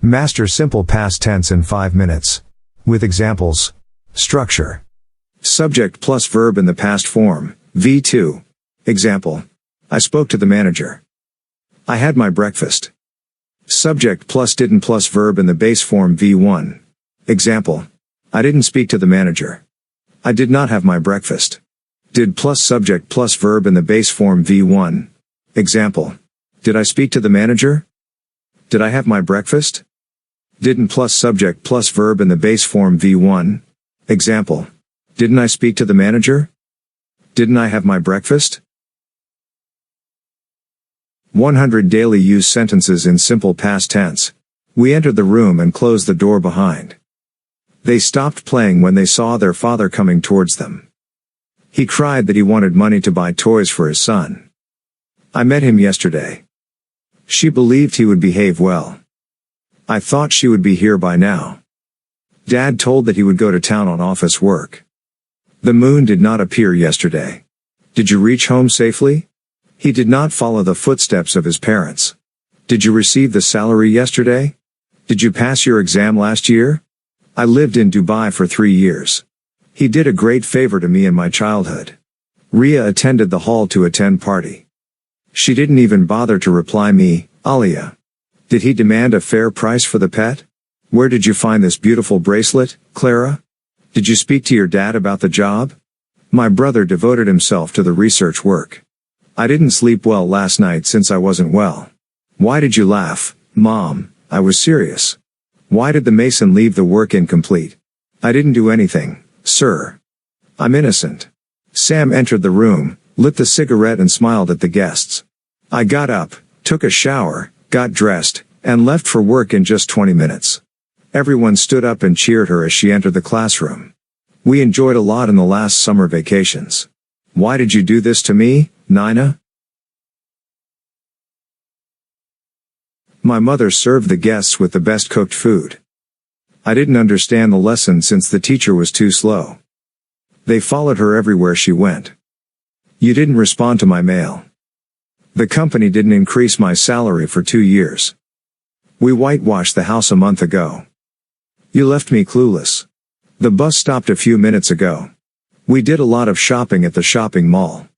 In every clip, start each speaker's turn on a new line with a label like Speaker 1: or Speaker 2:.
Speaker 1: Master simple past tense in 5 minutes. With examples. Structure. Subject plus verb in the past form, V2. Example. I spoke to the manager. I had my breakfast. Subject plus didn't plus verb in the base form, V1. Example. I didn't speak to the manager. I did not have my breakfast. Did plus subject plus verb in the base form, V1. Example. Did I speak to the manager? Did I have my breakfast? Didn't plus subject plus verb in the base form, V1. Example. Didn't I speak to the manager? Didn't I have my breakfast? 100 daily use sentences in simple past tense. We entered the room and closed the door behind. They stopped playing when they saw their father coming towards them. He cried that he wanted money to buy toys for his son. I met him yesterday. She believed he would behave well. I thought she would be here by now. Dad told that he would go to town on office work. The moon did not appear yesterday. Did you reach home safely? He did not follow the footsteps of his parents. Did you receive the salary yesterday? Did you pass your exam last year? I lived in Dubai for 3 years. He did a great favor to me in my childhood. Ria attended the hall to attend party. She didn't even bother to reply me, Alia. Did he demand a fair price for the pet? Where did you find this beautiful bracelet, Clara? Did you speak to your dad about the job? My brother devoted himself to the research work. I didn't sleep well last night since I wasn't well. Why did you laugh, Mom? I was serious. Why did the mason leave the work incomplete? I didn't do anything, sir. I'm innocent. Sam entered the room, lit the cigarette and smiled at the guests. I got up, took a shower, got dressed, and left for work in just 20 minutes. Everyone stood up and cheered her as she entered the classroom. We enjoyed a lot in the last summer vacations. Why did you do this to me, Nina? My mother served the guests with the best cooked food. I didn't understand the lesson since the teacher was too slow. They followed her everywhere she went. You didn't respond to my mail. The company didn't increase my salary for 2 years. We whitewashed the house a month ago. You left me clueless. The bus stopped a few minutes ago. We did a lot of shopping at the shopping mall.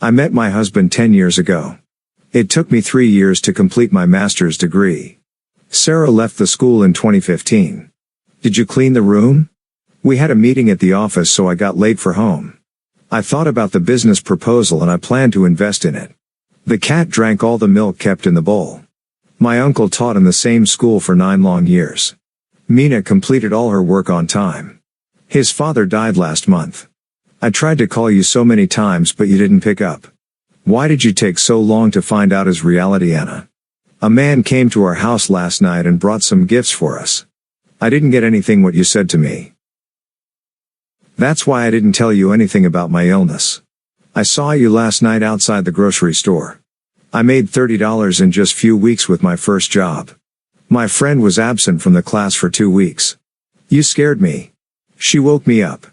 Speaker 1: I met my husband 10 years ago. It took me 3 years to complete my master's degree. Sarah left the school in 2015. Did you clean the room? We had a meeting at the office, so I got late for home. I thought about the business proposal and I planned to invest in it. The cat drank all the milk kept in the bowl. My uncle taught in the same school for 9 long years. Mina completed all her work on time. His father died last month. I tried to call you so many times but you didn't pick up. Why did you take so long to find out his reality, Anna? A man came to our house last night and brought some gifts for us. I didn't get anything what you said to me. That's why I didn't tell you anything about my illness. I saw you last night outside the grocery store. I made $30 in just few weeks with my first job. My friend was absent from the class for 2 weeks. You scared me. She woke me up.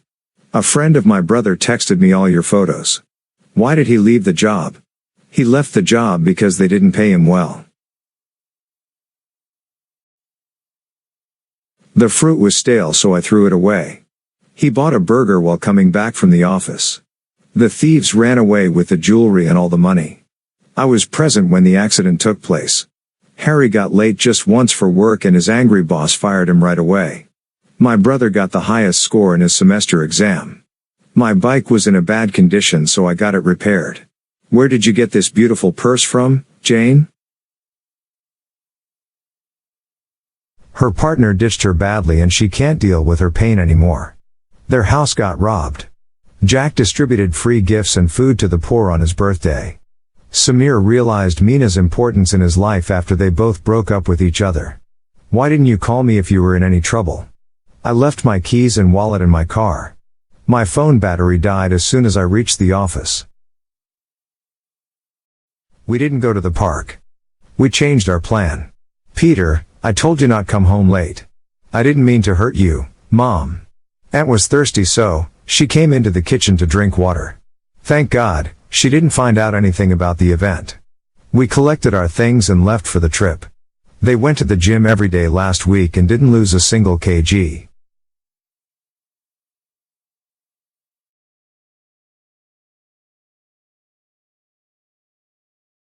Speaker 1: A friend of my brother texted me all your photos. Why did he leave the job? He left the job because they didn't pay him well. The fruit was stale, so I threw it away. He bought a burger while coming back from the office. The thieves ran away with the jewelry and all the money. I was present when the accident took place. Harry got late just once for work and his angry boss fired him right away. My brother got the highest score in his semester exam. My bike was in a bad condition, so I got it repaired. Where did you get this beautiful purse from, Jane? Her partner ditched her badly and she can't deal with her pain anymore. Their house got robbed. Jack distributed free gifts and food to the poor on his birthday. Samir realized Mina's importance in his life after they both broke up with each other. Why didn't you call me if you were in any trouble? I left my keys and wallet in my car. My phone battery died as soon as I reached the office. We didn't go to the park. We changed our plan. Peter, I told you not come home late. I didn't mean to hurt you, Mom. Aunt was thirsty, so she came into the kitchen to drink water. Thank God, she didn't find out anything about the event. We collected our things and left for the trip. They went to the gym every day last week and didn't lose a single kg.